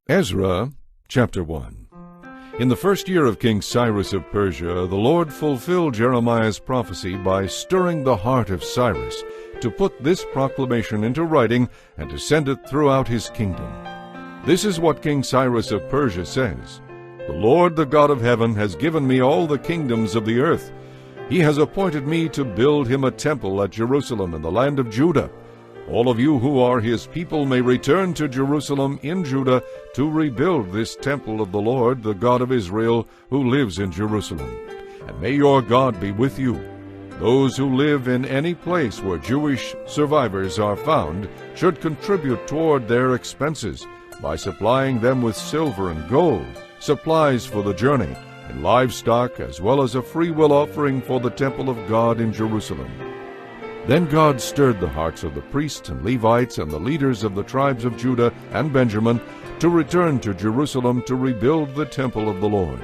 Ezra, chapter 1. In the first year of King Cyrus of Persia, the Lord fulfilled Jeremiah's prophecy by stirring the heart of Cyrus to put this proclamation into writing and to send it throughout his kingdom. This is what King Cyrus of Persia says: "The Lord, the God of heaven, has given me all the kingdoms of the earth. He has appointed me to build him a temple at Jerusalem in the land of Judah. All of you who are his people may return to Jerusalem in Judah to rebuild this temple of the Lord, the God of Israel, who lives in Jerusalem. And may your God be with you. Those who live in any place where Jewish survivors are found should contribute toward their expenses by supplying them with silver and gold, supplies for the journey, and livestock, as well as a freewill offering for the temple of God in Jerusalem." Then God stirred the hearts of the priests and Levites and the leaders of the tribes of Judah and Benjamin to return to Jerusalem to rebuild the temple of the Lord.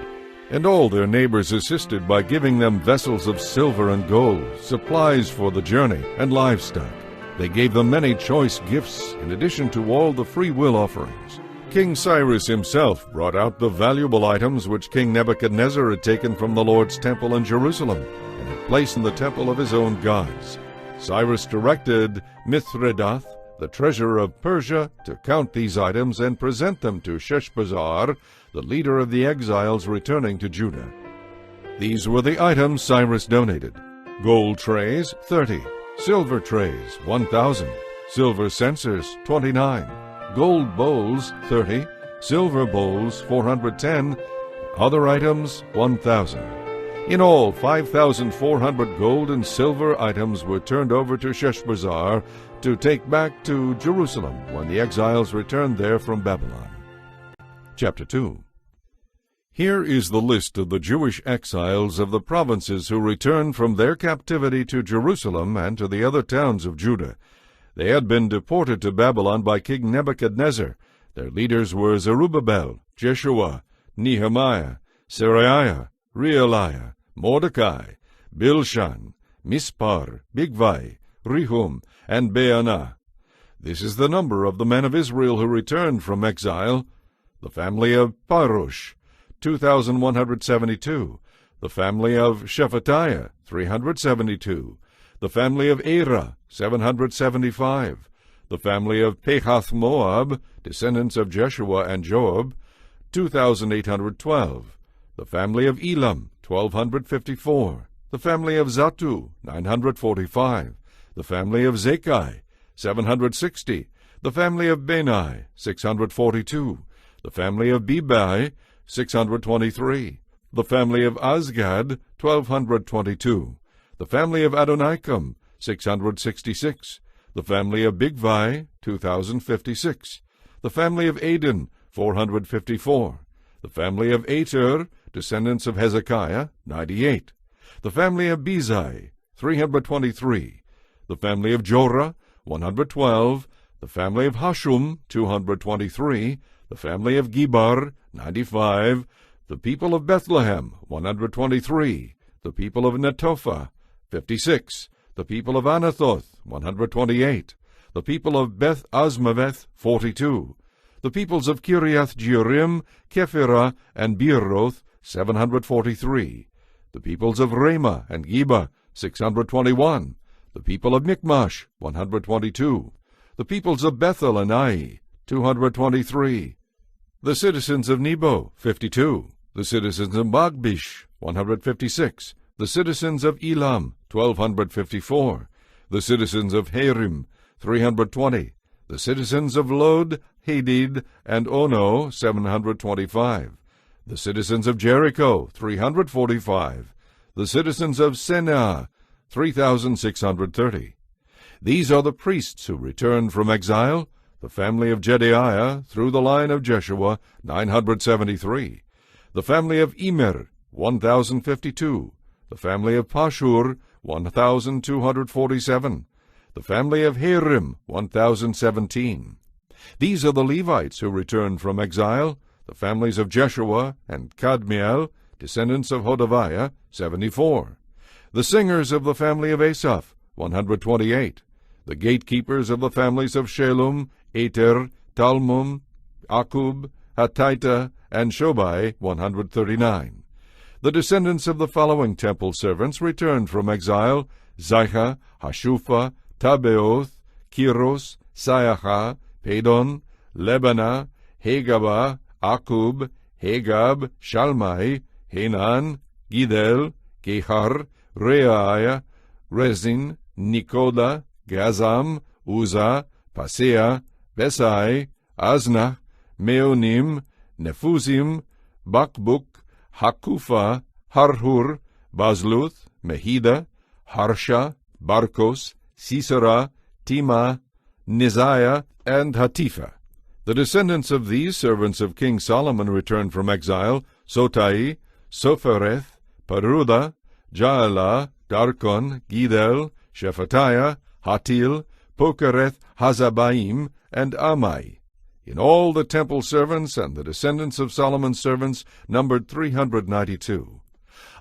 And all their neighbors assisted by giving them vessels of silver and gold, supplies for the journey, and livestock. They gave them many choice gifts in addition to all the free will offerings. King Cyrus himself brought out the valuable items which King Nebuchadnezzar had taken from the Lord's temple in Jerusalem and had placed in the temple of his own gods. Cyrus directed Mithredath, the treasurer of Persia, to count these items and present them to Sheshbazzar, the leader of the exiles returning to Judah. These were the items Cyrus donated: gold trays, 30, silver trays, 1,000, silver censers, 29, gold bowls, 30, silver bowls, 410, other items, 1,000. In all, 5,400 gold and silver items were turned over to Sheshbazzar to take back to Jerusalem when the exiles returned there from Babylon. Chapter 2. Here is the list of the Jewish exiles of the provinces who returned from their captivity to Jerusalem and to the other towns of Judah. They had been deported to Babylon by King Nebuchadnezzar. Their leaders were Zerubbabel, Jeshua, Nehemiah, Seraiah, Realiah, Mordecai, Bilshan, Mispar, Bigvai, Rehum, and Baanah. This is the number of the men of Israel who returned from exile: the family of Parosh, 2,172, the family of Shephatiah, 372, the family of Era, 775, the family of Pahath-Moab, descendants of Jeshua and Joab, 2,812, the family of Elam, 1,254, the family of Zattu, 945, the family of Zakai, 760, the family of Benai, 642, the family of Bebai, 623, the family of Azgad, 1,222, the family of Adonikam, 666, the family of Bigvai, 2,056, the family of Adin, 454, the family of Ater, descendants of Hezekiah, 98, the family of Bezai, 323, the family of Jorah, 112, the family of Hashum, 223, the family of Gibar, 95, the people of Bethlehem, 123, the people of Netophah, 56, the people of Anathoth, 128, the people of Beth Azmaveth, 42, the peoples of Kiriath Jearim, Kephirah, and Beeroth, 743, the peoples of Ramah and Geba, 621, the people of Michmash, 122, the peoples of Bethel and Ai, 223, the citizens of Nebo, 52, the citizens of Magbish, 156, the citizens of Elam, 1,254, the citizens of Harim, 320, the citizens of Lod, Hadid, and Ono, 725, the citizens of Jericho, 345, the citizens of Senaa, 3,630. These are the priests who returned from exile: the family of Jedaiah, through the line of Jeshua, 973, the family of Immer, 1,052, the family of Pashur, 1,247, the family of Harim, 1,017. These are the Levites who returned from exile: the families of Jeshua and Kadmiel, descendants of Hodaviah, 74. The singers of the family of Asaph, 128. The gatekeepers of the families of Shalom, Ater, Talmum, Akub, Hatita, and Shobai, 139. The descendants of the following temple servants returned from exile: Zicha, Hashupha, Tabeoth, Kiros, Sayacha, Pedon, Lebana, Hegaba, Akub, Hegab, Shalmai, Henan, Gidel, Gehar, Reaiah, Rezin, Nikoda, Gazam, Uzzah, Pasea, Besai, Aznach, Meonim, Nephuzim, Bakbuk, Hakufa, Harhur, Bazluth, Mehida, Harsha, Barkos, Sisera, Tima, Niziah, and Hatifa. The descendants of these servants of King Solomon returned from exile: Sotai, Sophereth, Peruda, Jaala, Darkon, Gidel, Shephatiah, Hatil, Pokereth, Hazabaim, and Amai. In all, the temple servants and the descendants of Solomon's servants numbered 392.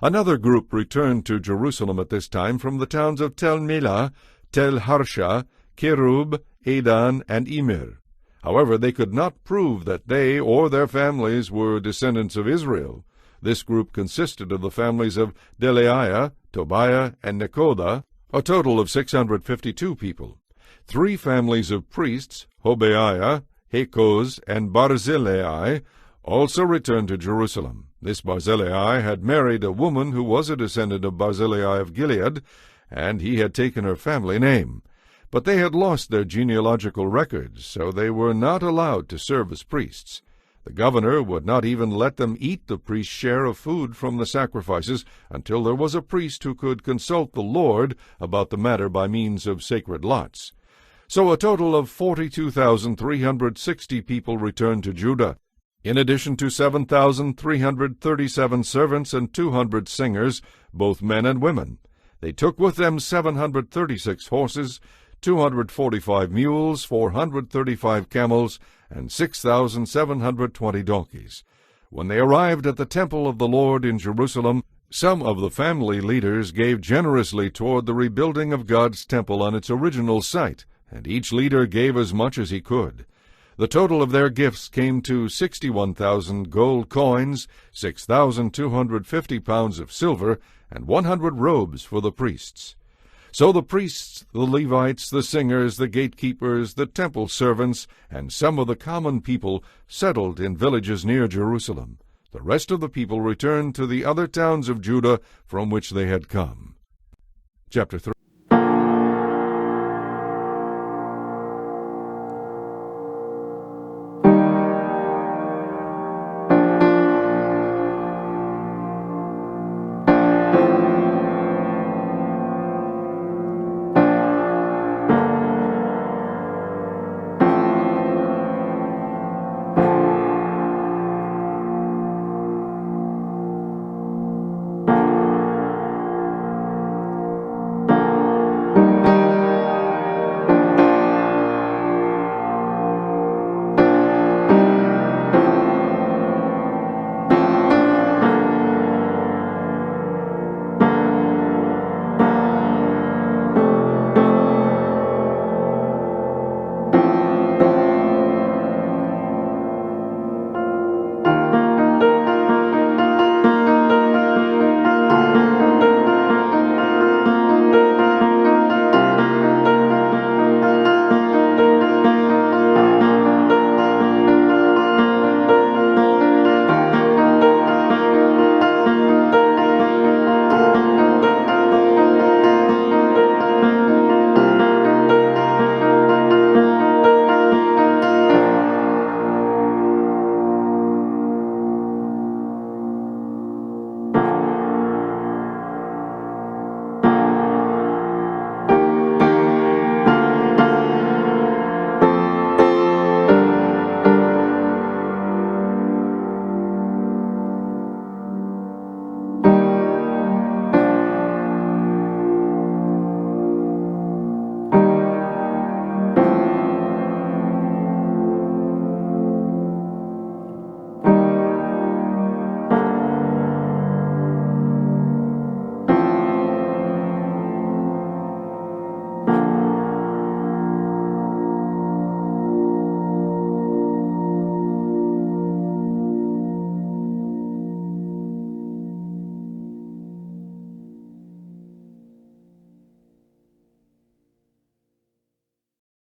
Another group returned to Jerusalem at this time from the towns of Tel Melah, Tel Harsha, Kerub, Adan, and Immer. However, they could not prove that they or their families were descendants of Israel. This group consisted of the families of Delaiah, Tobiah, and Nekoda, a total of 652 people. 3 families of priests, Hobaiah, Hakoz, and Barzillai, also returned to Jerusalem. This Barzillai had married a woman who was a descendant of Barzillai of Gilead, and he had taken her family name. But they had lost their genealogical records, so they were not allowed to serve as priests. The governor would not even let them eat the priest's share of food from the sacrifices until there was a priest who could consult the Lord about the matter by means of sacred lots. So a total of 42,360 people returned to Judah, in addition to 7,337 servants and 200 singers, both men and women. They took with them 736 horses, 245 mules, 435 camels, and 6,720 donkeys. When they arrived at the temple of the Lord in Jerusalem, some of the family leaders gave generously toward the rebuilding of God's temple on its original site, and each leader gave as much as he could. The total of their gifts came to 61,000 gold coins, 6,250 pounds of silver, and 100 robes for the priests. So the priests, the Levites, the singers, the gatekeepers, the temple servants, and some of the common people settled in villages near Jerusalem. The rest of the people returned to the other towns of Judah from which they had come. Chapter 3.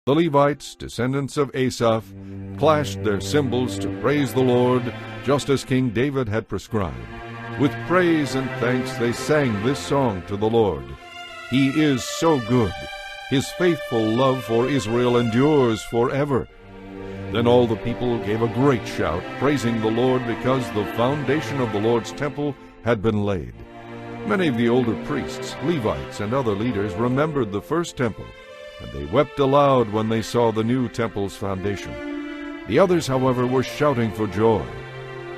The Levites, descendants of Asaph, clashed their cymbals to praise the Lord, just as King David had prescribed. With praise and thanks they sang this song to the Lord. He is so good. His faithful love for Israel endures forever. Then all the people gave a great shout, praising the Lord, because the foundation of the Lord's temple had been laid. Many of the older priests, Levites, and other leaders remembered the first temple, and they wept aloud when they saw the new temple's foundation. The others, however, were shouting for joy.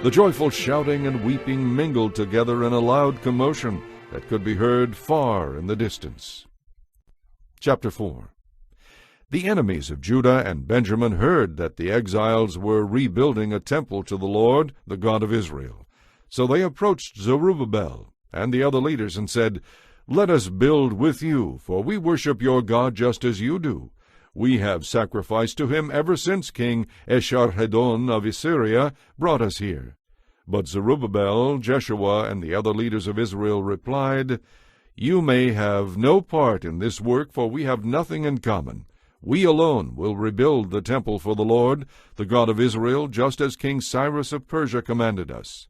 The joyful shouting and weeping mingled together in a loud commotion that could be heard far in the distance. Chapter 4. The enemies of Judah and Benjamin heard that the exiles were rebuilding a temple to the Lord, the God of Israel. So they approached Zerubbabel and the other leaders and said, "Let us build with you, for we worship your God just as you do. We have sacrificed to him ever since King Esarhaddon of Assyria brought us here." But Zerubbabel, Jeshua, and the other leaders of Israel replied, "You may have no part in this work, for we have nothing in common. We alone will rebuild the temple for the Lord, the God of Israel, just as King Cyrus of Persia commanded us."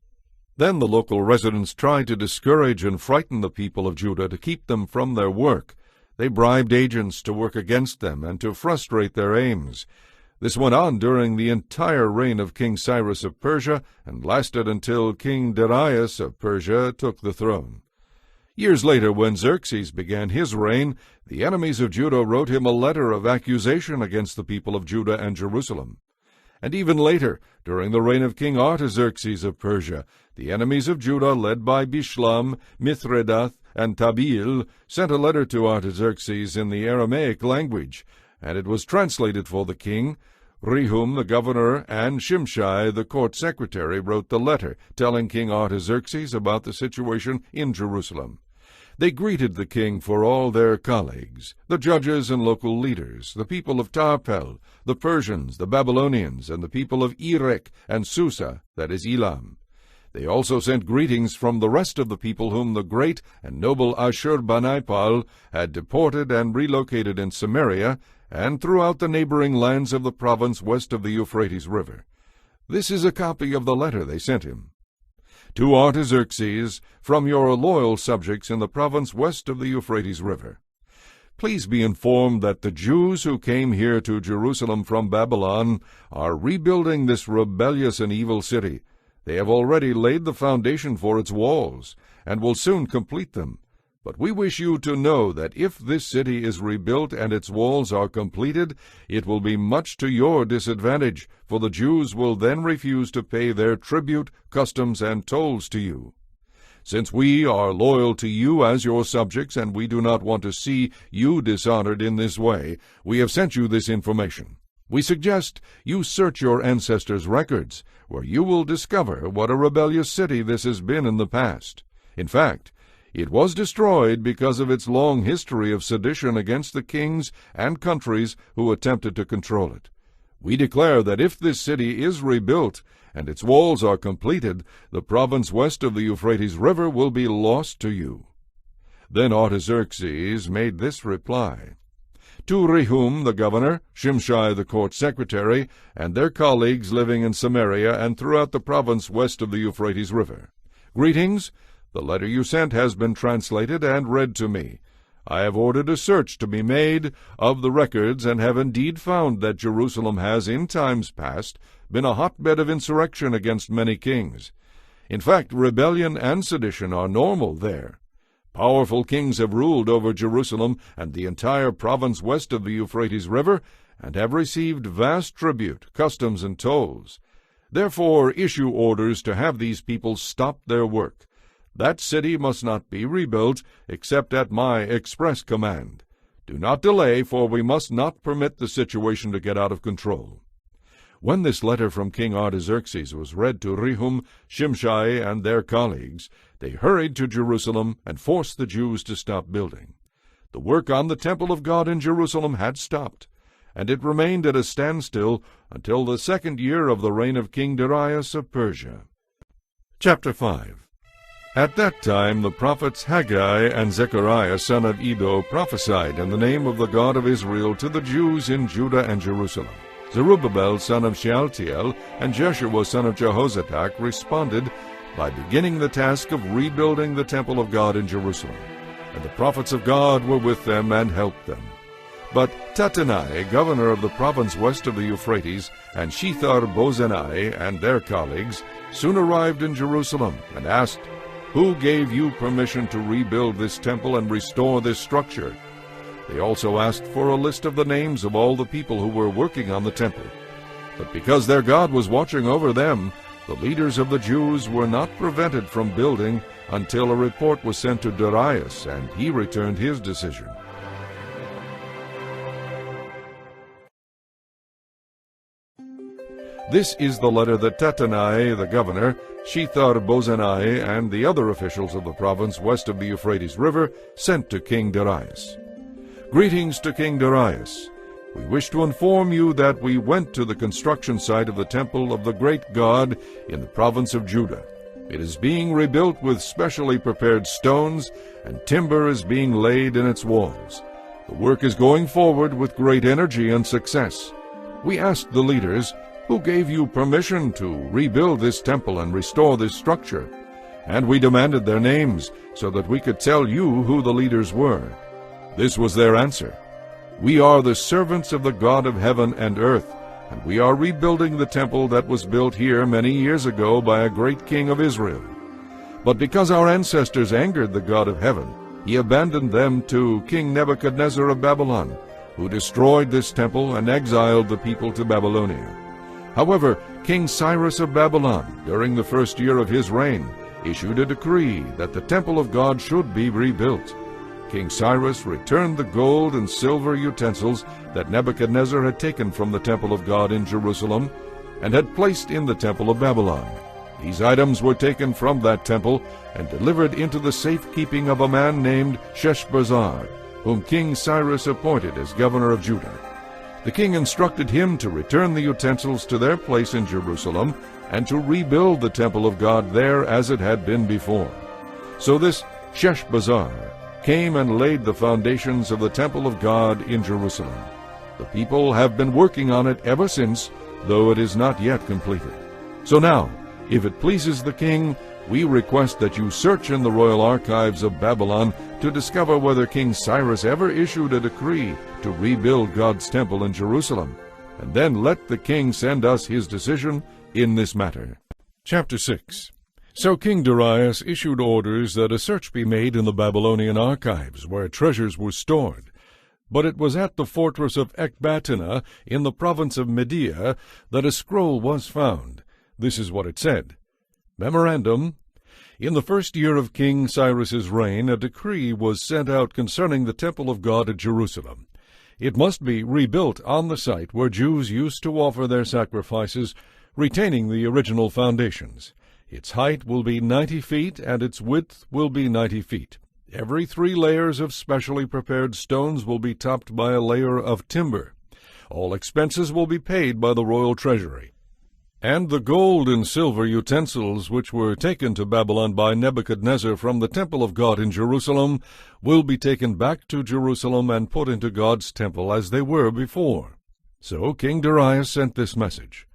Then the local residents tried to discourage and frighten the people of Judah to keep them from their work. They bribed agents to work against them and to frustrate their aims. This went on during the entire reign of King Cyrus of Persia and lasted until King Darius of Persia took the throne. Years later, when Xerxes began his reign, the enemies of Judah wrote him a letter of accusation against the people of Judah and Jerusalem. And even later, during the reign of King Artaxerxes of Persia, the enemies of Judah, led by Bishlam, Mithredath, and Tabeel, sent a letter to Artaxerxes in the Aramaic language, and it was translated for the king. Rehum the governor and Shimshai the court secretary wrote the letter, telling King Artaxerxes about the situation in Jerusalem. They greeted the king for all their colleagues, the judges and local leaders, the people of Tarpel, the Persians, the Babylonians, and the people of Erech and Susa, that is Elam. They also sent greetings from the rest of the people whom the great and noble Ashurbanipal had deported and relocated in Samaria and throughout the neighboring lands of the province west of the Euphrates River. This is a copy of the letter they sent him. To Artaxerxes, from your loyal subjects in the province west of the Euphrates River. Please be informed that the Jews who came here to Jerusalem from Babylon are rebuilding this rebellious and evil city. They have already laid the foundation for its walls, and will soon complete them. But we wish you to know that if this city is rebuilt and its walls are completed, it will be much to your disadvantage, for the Jews will then refuse to pay their tribute, customs, and tolls to you. Since we are loyal to you as your subjects, and we do not want to see you dishonored in this way, we have sent you this information. We suggest you search your ancestors' records, where you will discover what a rebellious city this has been in the past. In fact, it was destroyed because of its long history of sedition against the kings and countries who attempted to control it. We declare that if this city is rebuilt and its walls are completed, the province west of the Euphrates River will be lost to you." Then Artaxerxes made this reply: To Rehum the governor, Shimshai the court secretary, and their colleagues living in Samaria and throughout the province west of the Euphrates River. Greetings. The letter you sent has been translated and read to me. I have ordered a search to be made of the records, and have indeed found that Jerusalem has in times past been a hotbed of insurrection against many kings. In fact, rebellion and sedition are normal there. Powerful kings have ruled over Jerusalem and the entire province west of the Euphrates River, and have received vast tribute, customs, and tolls. Therefore issue orders to have these people stop their work. That city must not be rebuilt except at my express command. Do not delay, for we must not permit the situation to get out of control." When this letter from King Artaxerxes was read to Rehum, Shimshai, and their colleagues, they hurried to Jerusalem and forced the Jews to stop building. The work on the temple of God in Jerusalem had stopped, and it remained at a standstill until the 2nd year of the reign of King Darius of Persia. Chapter 5. At that time the prophets Haggai and Zechariah son of Iddo prophesied in the name of the God of Israel to the Jews in Judah and Jerusalem. Zerubbabel son of Shealtiel and Jeshua son of Jehozadak responded by beginning the task of rebuilding the temple of God in Jerusalem. And the prophets of God were with them and helped them. But Tattenai, governor of the province west of the Euphrates, and Shethar-bozenai and their colleagues soon arrived in Jerusalem and asked, "Who gave you permission to rebuild this temple and restore this structure?" They also asked for a list of the names of all the people who were working on the temple. But because their God was watching over them, the leaders of the Jews were not prevented from building until a report was sent to Darius, and he returned his decision. This is the letter that Tattenai, the governor, Shethar-bozenai, and the other officials of the province west of the Euphrates River sent to King Darius. Greetings to King Darius. We wish to inform you that we went to the construction site of the temple of the great God in the province of Judah. It is being rebuilt with specially prepared stones, and timber is being laid in its walls. The work is going forward with great energy and success. We asked the leaders, "Who gave you permission to rebuild this temple and restore this structure?" And we demanded their names so that we could tell you who the leaders were. This was their answer: "We are the servants of the God of heaven and earth, and we are rebuilding the temple that was built here many years ago by a great king of Israel. But because our ancestors angered the God of heaven, he abandoned them to King Nebuchadnezzar of Babylon, who destroyed this temple and exiled the people to Babylonia. However, King Cyrus of Babylon, during the first year of his reign, issued a decree that the temple of God should be rebuilt. King Cyrus returned the gold and silver utensils that Nebuchadnezzar had taken from the temple of God in Jerusalem and had placed in the temple of Babylon. These items were taken from that temple and delivered into the safekeeping of a man named Sheshbazzar, whom King Cyrus appointed as governor of Judah. The king instructed him to return the utensils to their place in Jerusalem and to rebuild the temple of God there as it had been before. So this Sheshbazzar came and laid the foundations of the temple of God in Jerusalem. The people have been working on it ever since, though it is not yet completed. So now, if it pleases the king, we request that you search in the royal archives of Babylon to discover whether King Cyrus ever issued a decree to rebuild God's temple in Jerusalem, and then let the king send us his decision in this matter." Chapter 6. So King Darius issued orders that a search be made in the Babylonian archives, where treasures were stored. But it was at the fortress of Ecbatana, in the province of Media, that a scroll was found. This is what it said: Memorandum: in the first year of King Cyrus's reign, a decree was sent out concerning the temple of God at Jerusalem. It must be rebuilt on the site where Jews used to offer their sacrifices, retaining the original foundations. Its height will be 90 feet, and its width will be 90 feet. Every 3 layers of specially prepared stones will be topped by a layer of timber. All expenses will be paid by the royal treasury. And the gold and silver utensils which were taken to Babylon by Nebuchadnezzar from the temple of God in Jerusalem will be taken back to Jerusalem and put into God's temple as they were before. So King Darius sent this message: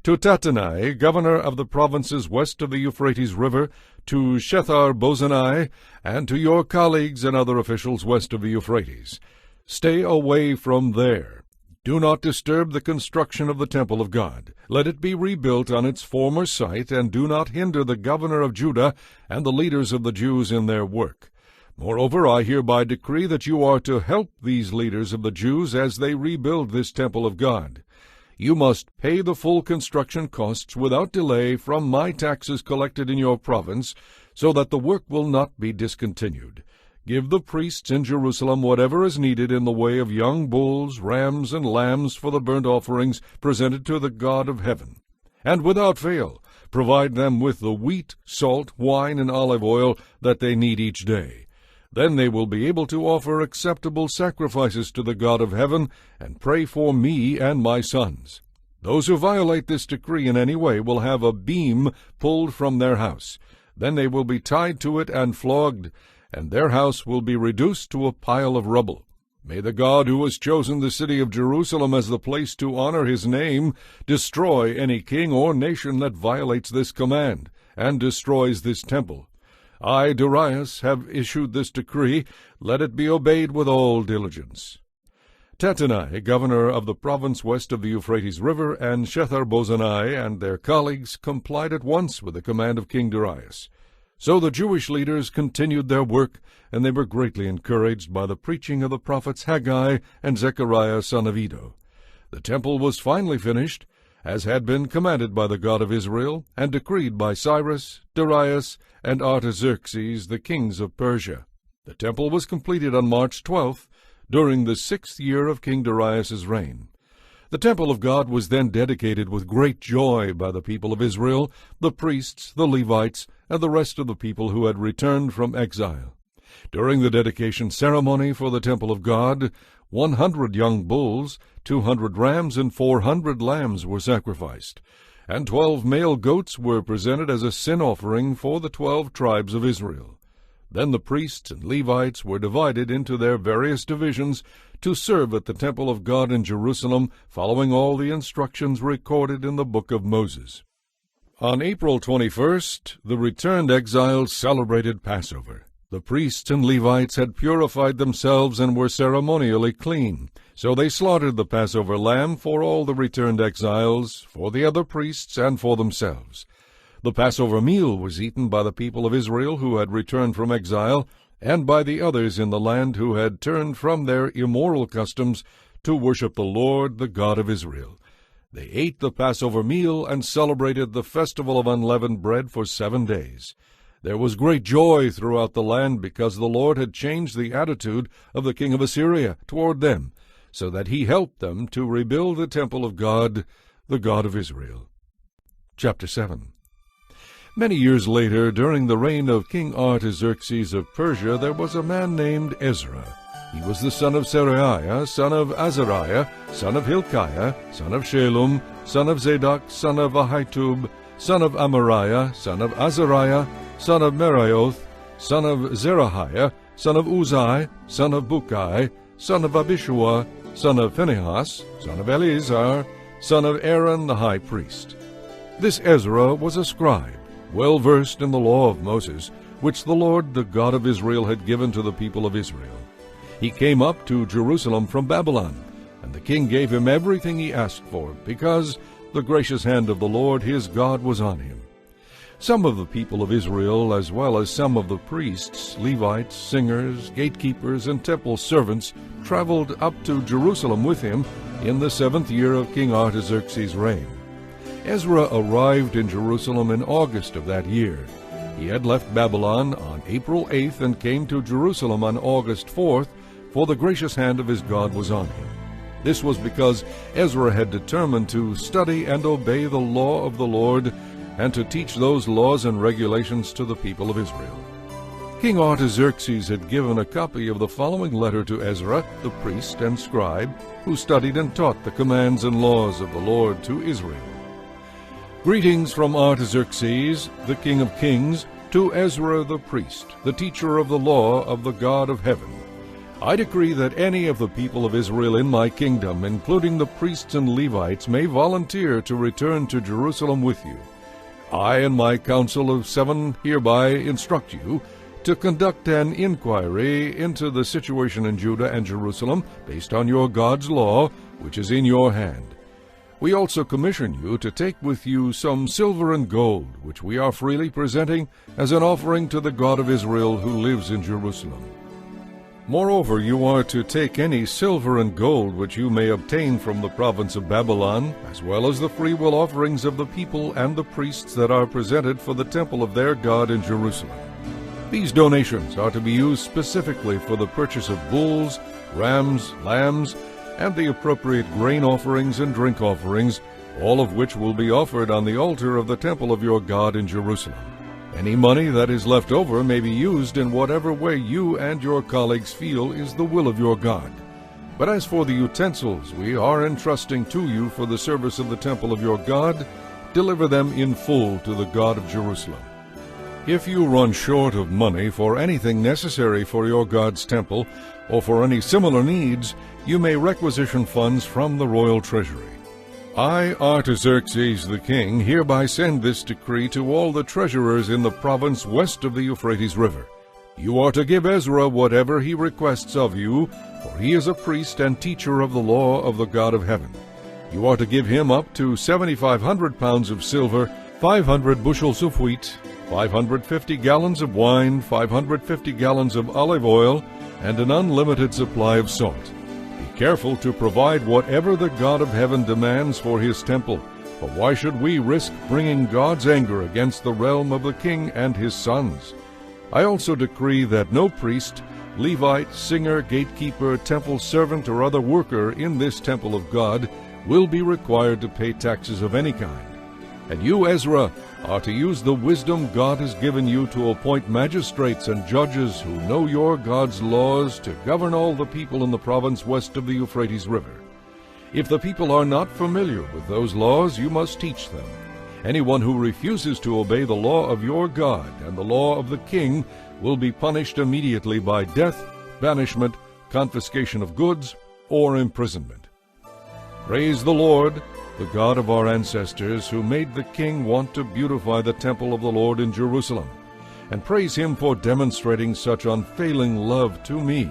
to Tattenai, governor of the provinces west of the Euphrates River, to Shethar-bozenai, and to your colleagues and other officials west of the Euphrates. Stay away from there. Do not disturb the construction of the temple of God. Let it be rebuilt on its former site, and do not hinder the governor of Judah and the leaders of the Jews in their work. Moreover, I hereby decree that you are to help these leaders of the Jews as they rebuild this temple of God. You must pay the full construction costs without delay from my taxes collected in your province, so that the work will not be discontinued. Give the priests in Jerusalem whatever is needed in the way of young bulls, rams, and lambs for the burnt offerings presented to the God of heaven. And without fail, provide them with the wheat, salt, wine, and olive oil that they need each day. Then they will be able to offer acceptable sacrifices to the God of heaven and pray for me and my sons. Those who violate this decree in any way will have a beam pulled from their house. Then they will be tied to it and flogged, and their house will be reduced to a pile of rubble. May the God who has chosen the city of Jerusalem as the place to honor his name destroy any king or nation that violates this command and destroys this temple. I, Darius, have issued this decree. Let it be obeyed with all diligence. Tattenai, governor of the province west of the Euphrates River, and Shethar-Bozenai and their colleagues complied at once with the command of King Darius. So the Jewish leaders continued their work, and they were greatly encouraged by the preaching of the prophets Haggai and Zechariah son of Iddo. The temple was finally finished, as had been commanded by the God of Israel, and decreed by Cyrus, Darius, and Artaxerxes, the kings of Persia. The temple was completed on March 12th, during the 6th year of King Darius's reign. The temple of God was then dedicated with great joy by the people of Israel, the priests, the Levites, and the rest of the people who had returned from exile. During the dedication ceremony for the temple of God, 100 young bulls, 200 rams, and 400 lambs were sacrificed, and 12 male goats were presented as a sin offering for the 12 tribes of Israel. Then the priests and Levites were divided into their various divisions to serve at the temple of God in Jerusalem, following all the instructions recorded in the book of Moses. On April 21st, the returned exiles celebrated Passover. The priests and Levites had purified themselves and were ceremonially clean, so they slaughtered the Passover lamb for all the returned exiles, for the other priests, and for themselves. The Passover meal was eaten by the people of Israel who had returned from exile, and by the others in the land who had turned from their immoral customs to worship the Lord, the God of Israel. They ate the Passover meal and celebrated the festival of unleavened bread for 7 days. There was great joy throughout the land because the Lord had changed the attitude of the king of Assyria toward them, so that he helped them to rebuild the temple of God, the God of Israel. Chapter 7. Many years later, during the reign of King Artaxerxes of Persia, there was a man named Ezra. He was the son of Seraiah, son of Azariah, son of Hilkiah, son of Shallum, son of Zadok, son of Ahitub, son of Amariah, son of Azariah, son of Meraioth, son of Zerahiah, son of Uzai, son of Bukai, son of Abishua, son of Phinehas, son of Eleazar, son of Aaron the high priest. This Ezra was a scribe, well versed in the law of Moses, which the Lord, the God of Israel, had given to the people of Israel. He came up to Jerusalem from Babylon, and the king gave him everything he asked for, because the gracious hand of the Lord his God was on him. Some of the people of Israel, as well as some of the priests, Levites, singers, gatekeepers, and temple servants, traveled up to Jerusalem with him in the 7th year of King Artaxerxes' reign. Ezra arrived in Jerusalem in August of that year. He had left Babylon on April 8th and came to Jerusalem on August 4th, for the gracious hand of his God was on him. This was because Ezra had determined to study and obey the law of the Lord, and to teach those laws and regulations to the people of Israel. King Artaxerxes had given a copy of the following letter to Ezra, the priest and scribe, who studied and taught the commands and laws of the Lord to Israel. Greetings from Artaxerxes, the King of Kings, to Ezra the priest, the teacher of the law of the God of heaven. I decree that any of the people of Israel in my kingdom, including the priests and Levites, may volunteer to return to Jerusalem with you. I and my council of 7 hereby instruct you to conduct an inquiry into the situation in Judah and Jerusalem based on your God's law, which is in your hand. We also commission you to take with you some silver and gold, which we are freely presenting as an offering to the God of Israel who lives in Jerusalem. Moreover, you are to take any silver and gold which you may obtain from the province of Babylon, as well as the freewill offerings of the people and the priests that are presented for the temple of their God in Jerusalem. These donations are to be used specifically for the purchase of bulls, rams, lambs, and the appropriate grain offerings and drink offerings, all of which will be offered on the altar of the temple of your God in Jerusalem. Any money that is left over may be used in whatever way you and your colleagues feel is the will of your God. But as for the utensils we are entrusting to you for the service of the temple of your God, deliver them in full to the God of Jerusalem. If you run short of money for anything necessary for your God's temple, or for any similar needs, you may requisition funds from the royal treasury. I, Artaxerxes the king, hereby send this decree to all the treasurers in the province west of the Euphrates River. You are to give Ezra whatever he requests of you, for he is a priest and teacher of the law of the God of heaven. You are to give him up to 7,500 pounds of silver, 500 bushels of wheat, 550 gallons of wine, 550 gallons of olive oil, and an unlimited supply of salt. Be careful to provide whatever the God of heaven demands for his temple, for why should we risk bringing God's anger against the realm of the king and his sons? I also decree that no priest, Levite, singer, gatekeeper, temple servant, or other worker in this temple of God will be required to pay taxes of any kind. And you, Ezra, are to use the wisdom God has given you to appoint magistrates and judges who know your God's laws to govern all the people in the province west of the Euphrates River. If the people are not familiar with those laws, you must teach them. Anyone who refuses to obey the law of your God and the law of the king will be punished immediately by death, banishment, confiscation of goods, or imprisonment. Praise the Lord, the God of our ancestors, who made the king want to beautify the temple of the Lord in Jerusalem. And praise him for demonstrating such unfailing love to me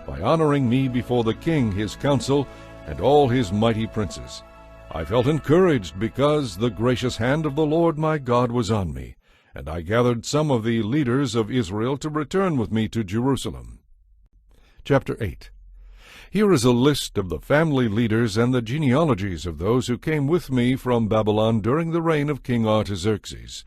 by honoring me before the king, his council, and all his mighty princes. I felt encouraged because the gracious hand of the Lord my God was on me, and I gathered some of the leaders of Israel to return with me to Jerusalem. Chapter 8. Here is a list of the family leaders and the genealogies of those who came with me from Babylon during the reign of King Artaxerxes.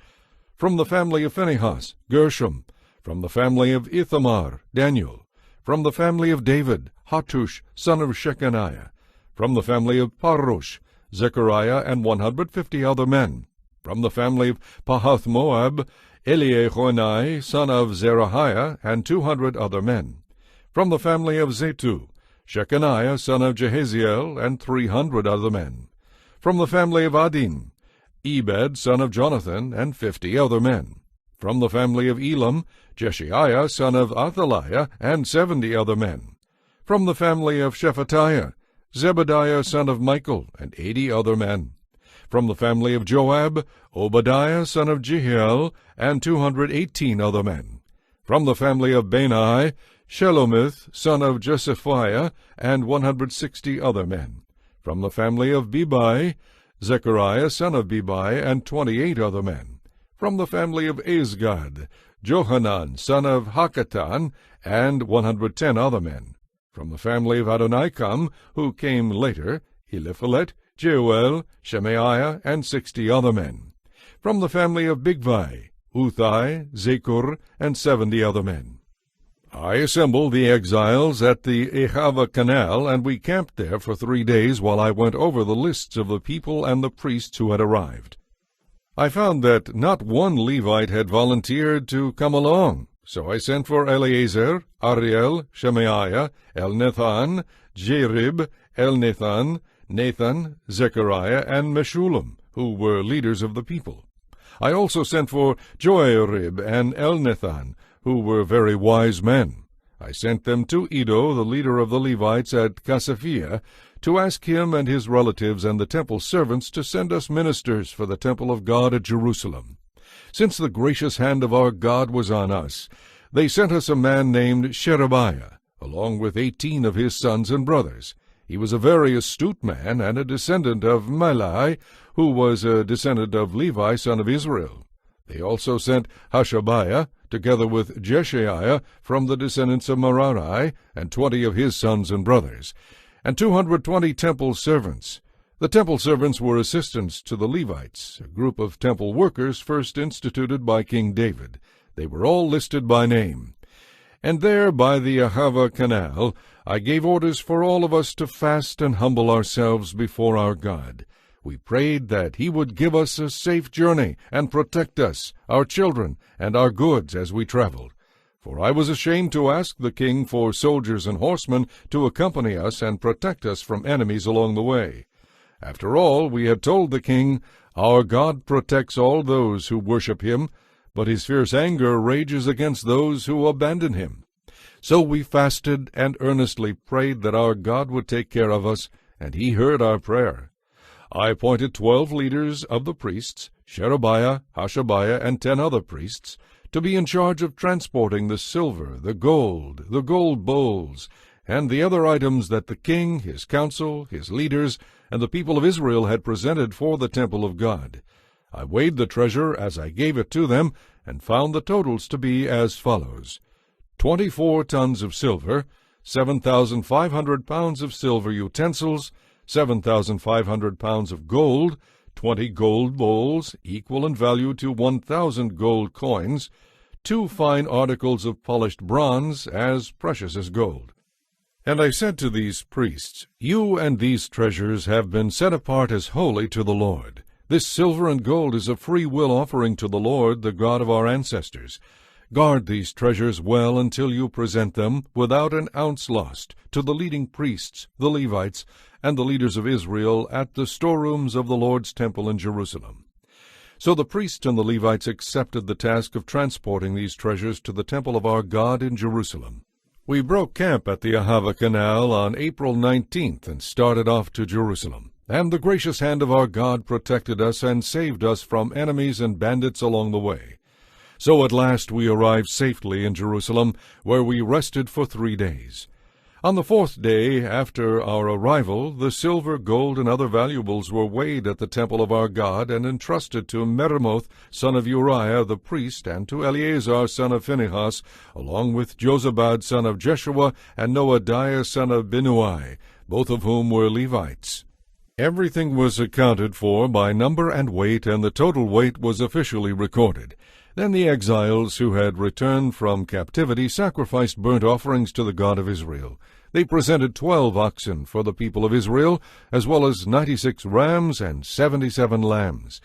From the family of Phinehas, Gershom. From the family of Ithamar, Daniel. From the family of David, Hattush, son of Shechaniah. From the family of Parosh, Zechariah and 150 other men. From the family of Pahath-Moab, Eliehoenai, son of Zerahiah, and 200 other men. From the family of Zetu, Shechaniah, son of Jehaziel, and 300 other men. From the family of Adin, Ebed, son of Jonathan, and 50 other men. From the family of Elam, Jeshiah, son of Athaliah, and 70 other men. From the family of Shephatiah, Zebediah, son of Michael, and 80 other men. From the family of Joab, Obadiah, son of Jehiel, and 218 other men. From the family of Bani, Shelomith, son of Josephiah, and 160 other men. From the family of Bebai, Zechariah, son of Bebai, and 28 other men. From the family of Azgad, Johanan, son of Hakatan, and 110 other men. From the family of Adonikam, who came later, Eliphalet, Jeuel, Shemaiah, and 60 other men. From the family of Bigvai, Uthai, Zakur, and 70 other men. I assembled the exiles at the Ahava Canal, and we camped there for 3 days while I went over the lists of the people and the priests who had arrived. I found that not one Levite had volunteered to come along, so I sent for Eleazar, Ariel, Shemaiah, Elnathan, Jerib, Elnathan, Nathan, Zechariah, and Meshullam, who were leaders of the people. I also sent for Joarib and Elnathan, who were very wise men. I sent them to Iddo, the leader of the Levites at Casaphia, to ask him and his relatives and the temple servants to send us ministers for the temple of God at Jerusalem. Since the gracious hand of our God was on us, they sent us a man named Sherebiah, along with 18 of his sons and brothers. He was a very astute man and a descendant of Malai, who was a descendant of Levi, son of Israel. They also sent Hashabiah, together with Jeshiah, from the descendants of Merari, and 20 of his sons and brothers, and 220 temple servants. The temple servants were assistants to the Levites, a group of temple workers first instituted by King David. They were all listed by name. And there, by the Ahava Canal, I gave orders for all of us to fast and humble ourselves before our God. We prayed that he would give us a safe journey and protect us, our children, and our goods as we traveled. For I was ashamed to ask the king for soldiers and horsemen to accompany us and protect us from enemies along the way. After all, we had told the king, "Our God protects all those who worship him," but his fierce anger rages against those who abandon him. So we fasted and earnestly prayed that our God would take care of us, and he heard our prayer. I appointed 12 leaders of the priests, Sherebiah, Hashabiah, and 10 other priests, to be in charge of transporting the silver, the gold bowls, and the other items that the king, his council, his leaders, and the people of Israel had presented for the temple of God. I weighed the treasure as I gave it to them, and found the totals to be as follows: 24 tons of silver, 7,500 pounds of silver utensils, 7,500 pounds of gold, 20 gold bowls, equal in value to 1,000 gold coins, 2 fine articles of polished bronze, as precious as gold. And I said to these priests, You and these treasures have been set apart as holy to the Lord. This silver and gold is a free will offering to the Lord, the God of our ancestors. Guard these treasures well until you present them, without an ounce lost, to the leading priests, the Levites, and the leaders of Israel at the storerooms of the Lord's temple in Jerusalem. So the priests and the Levites accepted the task of transporting these treasures to the temple of our God in Jerusalem. We broke camp at the Ahava Canal on April 19th and started off to Jerusalem. And the gracious hand of our God protected us and saved us from enemies and bandits along the way. So at last we arrived safely in Jerusalem, where we rested for 3 days. On the 4th day after our arrival, the silver, gold, and other valuables were weighed at the temple of our God and entrusted to Meremoth, son of Uriah the priest, and to Eleazar, son of Phinehas, along with Jozabad, son of Jeshua, and Noadiah, son of Binnui, both of whom were Levites. Everything was accounted for by number and weight, and the total weight was officially recorded. Then the exiles who had returned from captivity sacrificed burnt offerings to the God of Israel. They presented 12 oxen for the people of Israel, as well as 96 rams and 77 lambs.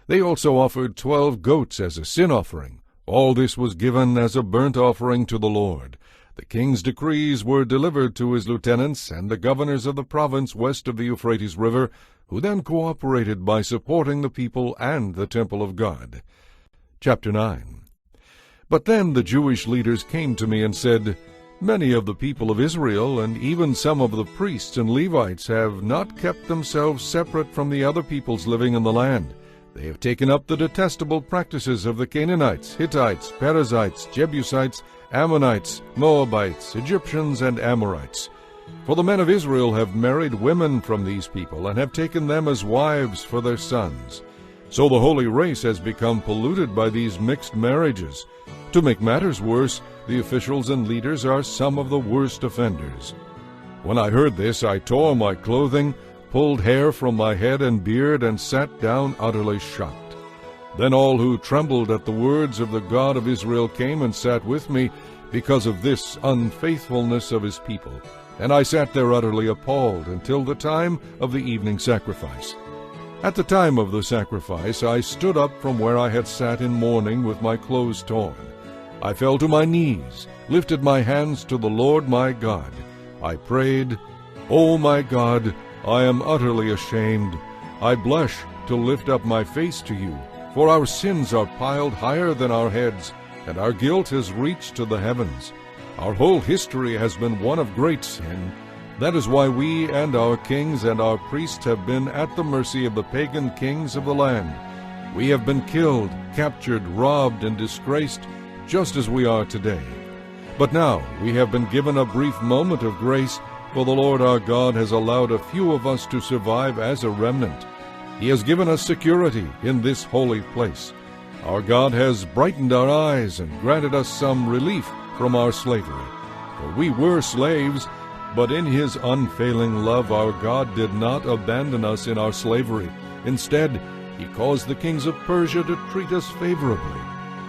They also offered 12 goats as a sin offering. All this was given as a burnt offering to the Lord. The king's decrees were delivered to his lieutenants and the governors of the province west of the Euphrates River, who then cooperated by supporting the people and the temple of God. Chapter 9. But then the Jewish leaders came to me and said, Many of the people of Israel, and even some of the priests and Levites, have not kept themselves separate from the other peoples living in the land. They have taken up the detestable practices of the Canaanites, Hittites, Perizzites, Jebusites, Ammonites, Moabites, Egyptians, and Amorites. For the men of Israel have married women from these people, and have taken them as wives for their sons. So the holy race has become polluted by these mixed marriages. To make matters worse, the officials and leaders are some of the worst offenders. When I heard this, I tore my clothing, pulled hair from my head and beard, and sat down utterly shocked. Then all who trembled at the words of the God of Israel came and sat with me because of this unfaithfulness of his people. And I sat there utterly appalled until the time of the evening sacrifice. At the time of the sacrifice, I stood up from where I had sat in mourning with my clothes torn. I fell to my knees, lifted my hands to the Lord my God. I prayed, O my God, I am utterly ashamed. I blush to lift up my face to you, for our sins are piled higher than our heads, and our guilt has reached to the heavens. Our whole history has been one of great sin. That is why we and our kings and our priests have been at the mercy of the pagan kings of the land. We have been killed, captured, robbed, and disgraced, just as we are today. But now we have been given a brief moment of grace, for the Lord our God has allowed a few of us to survive as a remnant. He has given us security in this holy place. Our God has brightened our eyes and granted us some relief from our slavery. For we were slaves, but in his unfailing love our God did not abandon us in our slavery. Instead, he caused the kings of Persia to treat us favorably.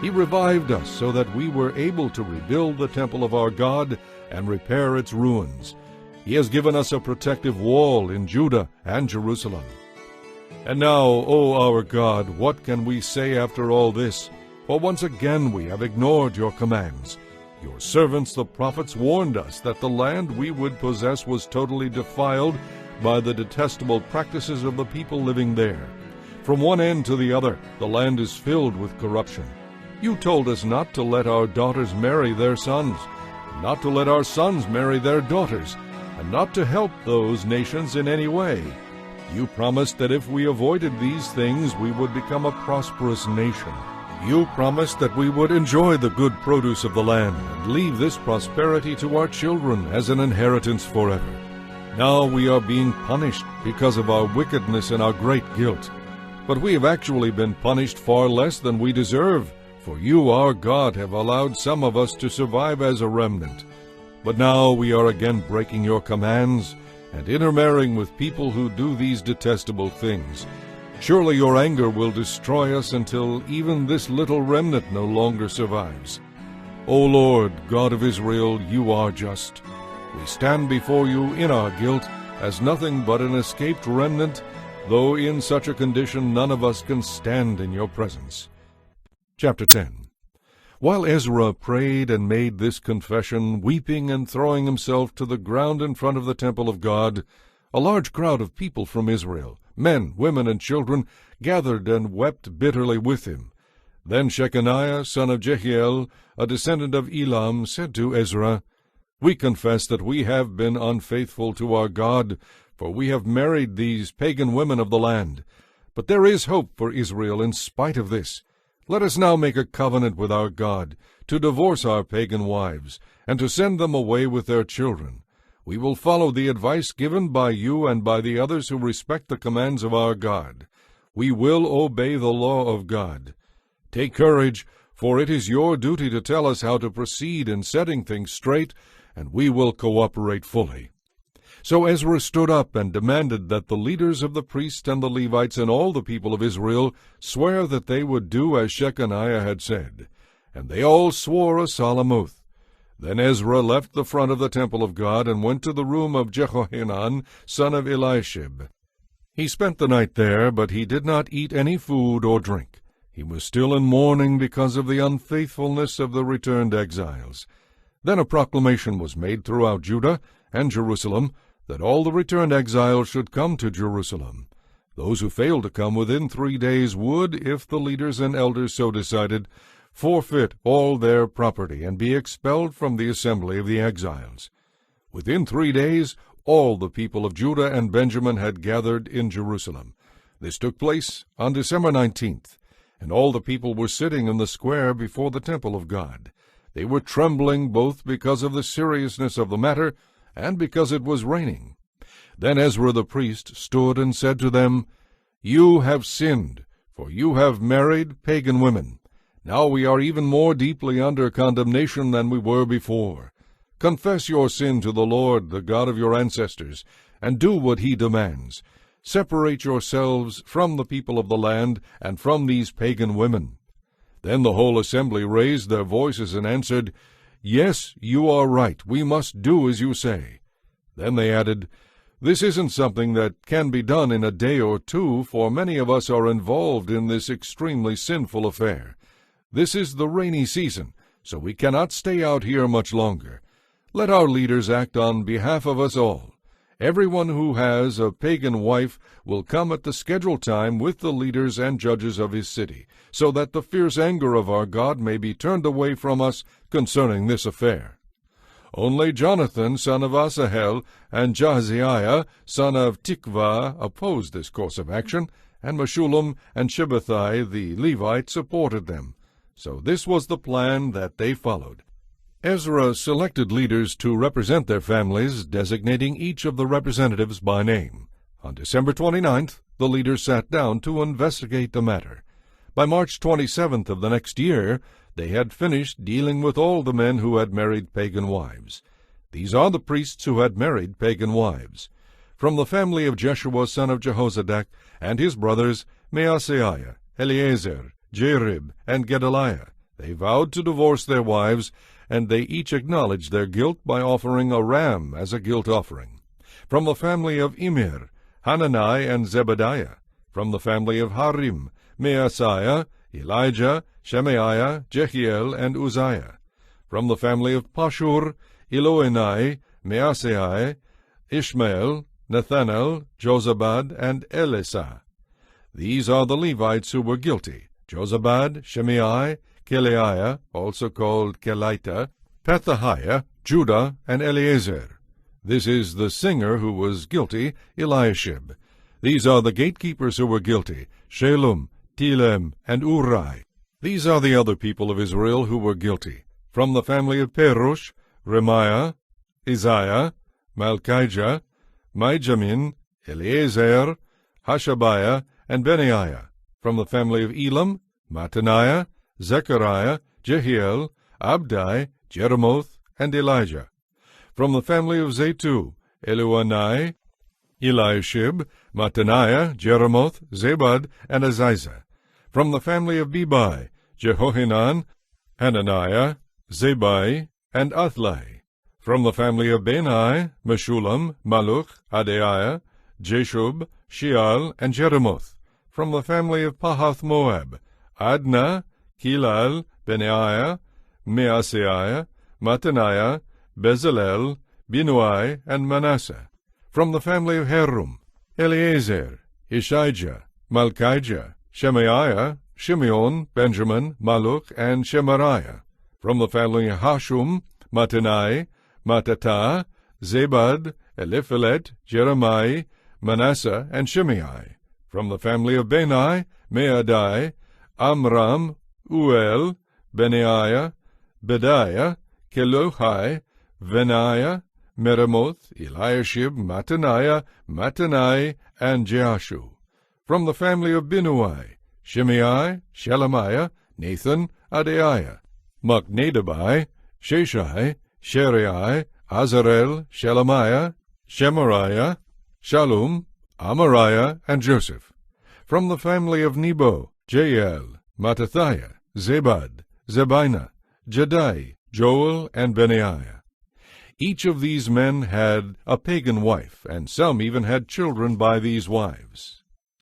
He revived us so that we were able to rebuild the temple of our God and repair its ruins. He has given us a protective wall in Judah and Jerusalem. And now, O our God, what can we say after all this? For once again we have ignored your commands. Your servants, the prophets, warned us that the land we would possess was totally defiled by the detestable practices of the people living there. From one end to the other, the land is filled with corruption. You told us not to let our daughters marry their sons, not to let our sons marry their daughters, and not to help those nations in any way. You promised that if we avoided these things, we would become a prosperous nation. You promised that we would enjoy the good produce of the land and leave this prosperity to our children as an inheritance forever. Now we are being punished because of our wickedness and our great guilt. But we have actually been punished far less than we deserve, for you, our God, have allowed some of us to survive as a remnant. But now we are again breaking your commands and intermarrying with people who do these detestable things. Surely your anger will destroy us until even this little remnant no longer survives. O Lord, God of Israel, you are just. We stand before you in our guilt as nothing but an escaped remnant, though in such a condition none of us can stand in your presence. Chapter 10. While Ezra prayed and made this confession, weeping and throwing himself to the ground in front of the temple of God, a large crowd of people from Israel, men, women, and children, gathered and wept bitterly with him. Then Shechaniah, son of Jehiel, a descendant of Elam, said to Ezra, "We confess that we have been unfaithful to our God, for we have married these pagan women of the land. But there is hope for Israel in spite of this. Let us now make a covenant with our God, to divorce our pagan wives, and to send them away with their children. We will follow the advice given by you and by the others who respect the commands of our God. We will obey the law of God. Take courage, for it is your duty to tell us how to proceed in setting things straight, and we will cooperate fully." So Ezra stood up and demanded that the leaders of the priests and the Levites and all the people of Israel swear that they would do as Shechaniah had said. And they all swore a solemn oath. Then Ezra left the front of the temple of God and went to the room of Jehohanan, son of Eliashib. He spent the night there, but he did not eat any food or drink. He was still in mourning because of the unfaithfulness of the returned exiles. Then a proclamation was made throughout Judah and Jerusalem that all the returned exiles should come to Jerusalem. Those who failed to come within 3 days would, if the leaders and elders so decided, forfeit all their property and be expelled from the assembly of the exiles. Within 3 days, all the people of Judah and Benjamin had gathered in Jerusalem. This took place on December 19th, and all the people were sitting in the square before the temple of God. They were trembling both because of the seriousness of the matter and because it was raining. Then Ezra the priest stood and said to them, "You have sinned, for you have married pagan women. Now we are even more deeply under condemnation than we were before. Confess your sin to the Lord, the God of your ancestors, and do what he demands. Separate yourselves from the people of the land and from these pagan women." Then the whole assembly raised their voices and answered, "Yes, you are right. We must do as you say." Then they added, "This isn't something that can be done in a day or two, for many of us are involved in this extremely sinful affair. This is the rainy season, so we cannot stay out here much longer. Let our leaders act on behalf of us all. Everyone who has a pagan wife will come at the scheduled time with the leaders and judges of his city, so that the fierce anger of our God may be turned away from us concerning this affair." Only Jonathan, son of Asahel, and Jahaziah, son of Tikvah, opposed this course of action, and Meshullam and Shabbathai the Levite supported them. So this was the plan that they followed. Ezra selected leaders to represent their families, designating each of the representatives by name. On December 29th, the leaders sat down to investigate the matter. By March 27th of the next year, they had finished dealing with all the men who had married pagan wives. These are the priests who had married pagan wives. From the family of Jeshua son of Jehozadak and his brothers Maaseiah, Eleazar, Jerib, and Gedaliah, they vowed to divorce their wives, and they each acknowledged their guilt by offering a ram as a guilt offering. From the family of Immer, Hanani and Zebediah. From the family of Harim, Maaseiah, Elijah, Shemaiah, Jehiel, and Uzziah. From the family of Pashur, Eloenai, Maaseiah, Ishmael, Nethanel, Jozabad, and Elisah. These are the Levites who were guilty: Jozabad, Shimei, Keleiah, also called Kelita, Pethahiah, Judah, and Eleazar. This is the singer who was guilty, Eliashib. These are the gatekeepers who were guilty, Shalom, Telem, and Uri. These are the other people of Israel who were guilty. From the family of Perush, Remiah, Isaiah, Malchijah, Mijamin, Eleazar, Hashabiah, and Benaiah. From the family of Elam, Mattaniah, Zechariah, Jehiel, Abdai, Jeremoth, and Elijah. From the family of Zatu, Eluanai, Eliashib, Mattaniah, Jeremoth, Zabad, and Aziza. From the family of Bebai, Jehohanan, Hananiah, Zabai, and Athlai. From the family of Benai, Meshullam, Malluch, Adaiah, Jeshub, Sheal, and Jeremoth. From the family of Pahath Moab, Adnah, Kilal, Benaiah, Maaseiah, Mattaniah, Bezalel, Binuai, and Manasseh. From the family of Harum, Eleazar, Ishijah, Malchijah, Shemaiah, Shimeon, Benjamin, Malluch, and Shemariah. From the family of Hashum, Mattenai, Mattatah, Zabad, Eliphelet, Jeremiah, Manasseh, and Shimei. From the family of Benai, Meadai, Amram, Uel, Benaiah, Bediah, Kelohai, Venaiah, Meremoth, Eliashib, Mattaniah, Mattanai, and Jeashu. From the family of Binuai, Shimei, Shelemiah, Nathan, Adaiah, Machnadebai, Sheshai, Sherai, Azarel, Shelemiah, Shemariah, Shallum, Amariah, and Joseph. From the family of Nebo, Jael, Mattathiah, Zabad, Zebina, Jadai, Joel, and Benaiah. Each of these men had a pagan wife, and some even had children by these wives.